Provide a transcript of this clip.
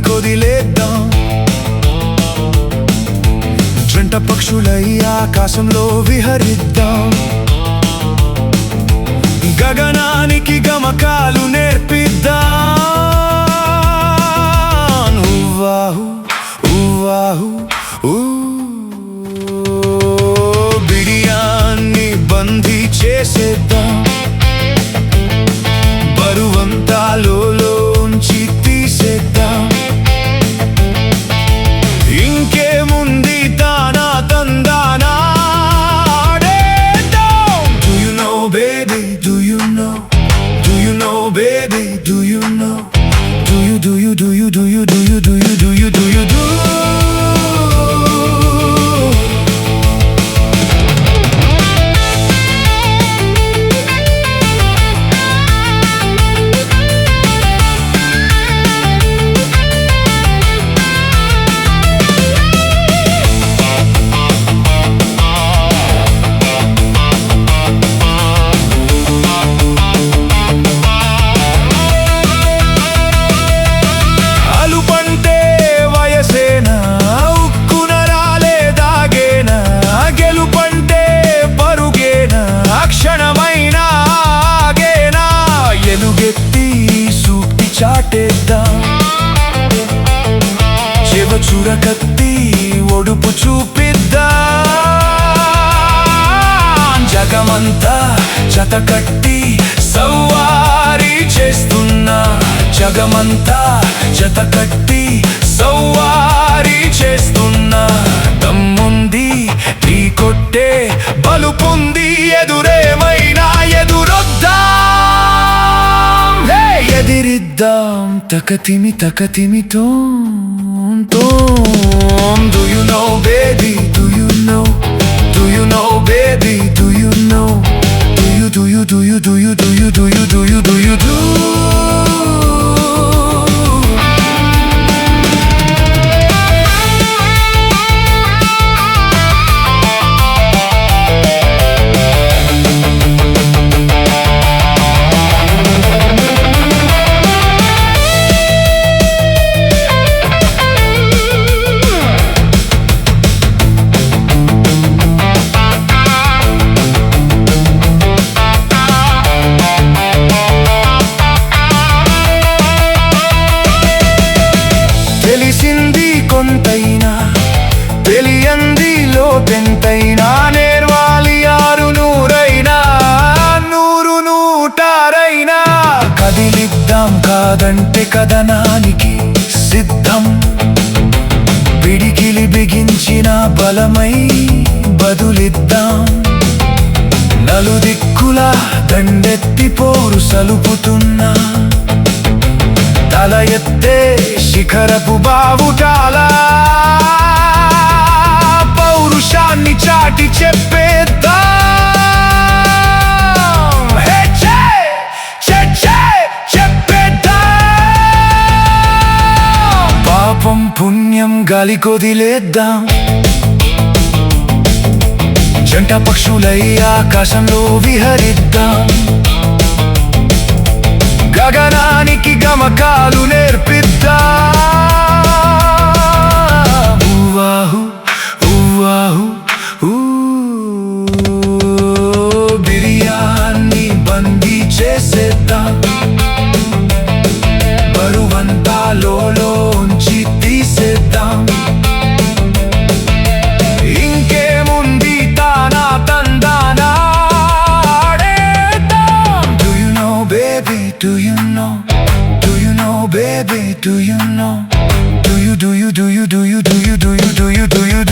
కొదిలేద్దాం. జంట పక్షులై ఆకాశంలో విహరిద్దాం. గగనానికి గమకాలు నేర్పిద్దాం. ఉవ్వాహు ఉవ్వాహు బిడియాన్ని బందీ చేసేద్దాం. బరువంతా లోంచి తీసేద్దాం. ఇంకేముంది తానా తందానా ఆడేద్దాం. Do you know baby, do you know, do you know baby, do you know, do you do you do you do you do you do you do you do you do. చాటేద్దాం. చెవ చురకత్తి ఒడుపు చూపిద్దాం. జగమంతా జతకట్టి సవ్వారీ చేస్తున్నా. జగమంతా జతకట్టి సవ్వారీ చేస్తున్నా. దమ్ముంది నీ కొట్టే బలుపుంది. ఎదురేమైనా ఎదురొద్దాం. ఎదిరిద్దాం తకతిమి తకతిమి తోం తోం. Do you know baby, do you know, do you know baby, do you know, do you do you do you do you do you do you do you do you do. తెలిసింది కొంతైనా తెలియంది లోపెంతైనా. నేర్వాలి ఆరు నూరైనా నూరు నూటారైనా. కదిలిద్దాం కాదంటే కథనానికి సిద్ధం. పిడికిలి బిగించిన బలమై బదులిద్దాం. నలుదిక్కుల దండెత్తి పోరు సలుపుతున్నా. తల ఎత్తే శిఖరపు బావుటాల పౌరుషాన్ని చాటి చెప్పేద్దాం. చెప్పేద్దాం. పాపం పుణ్యం గాలి కొదిలేద్దాం. జంట పక్షులై ఆకాశంలో విహరిద్దాం. గగనానికి గమకాలు నేర్పిద్దాం. ఉవ్వాహు ఉవ్వాహు బిడియాన్ని బందీ చేసేద్దాం. బరువంతా లోంచి తీసేద్దాం. ఇంకేముంది తానా తందానా ఆడేద్దాం. Do you know baby, do you know, do you know baby, do you know, do you do you do you do you do you do you do you do you do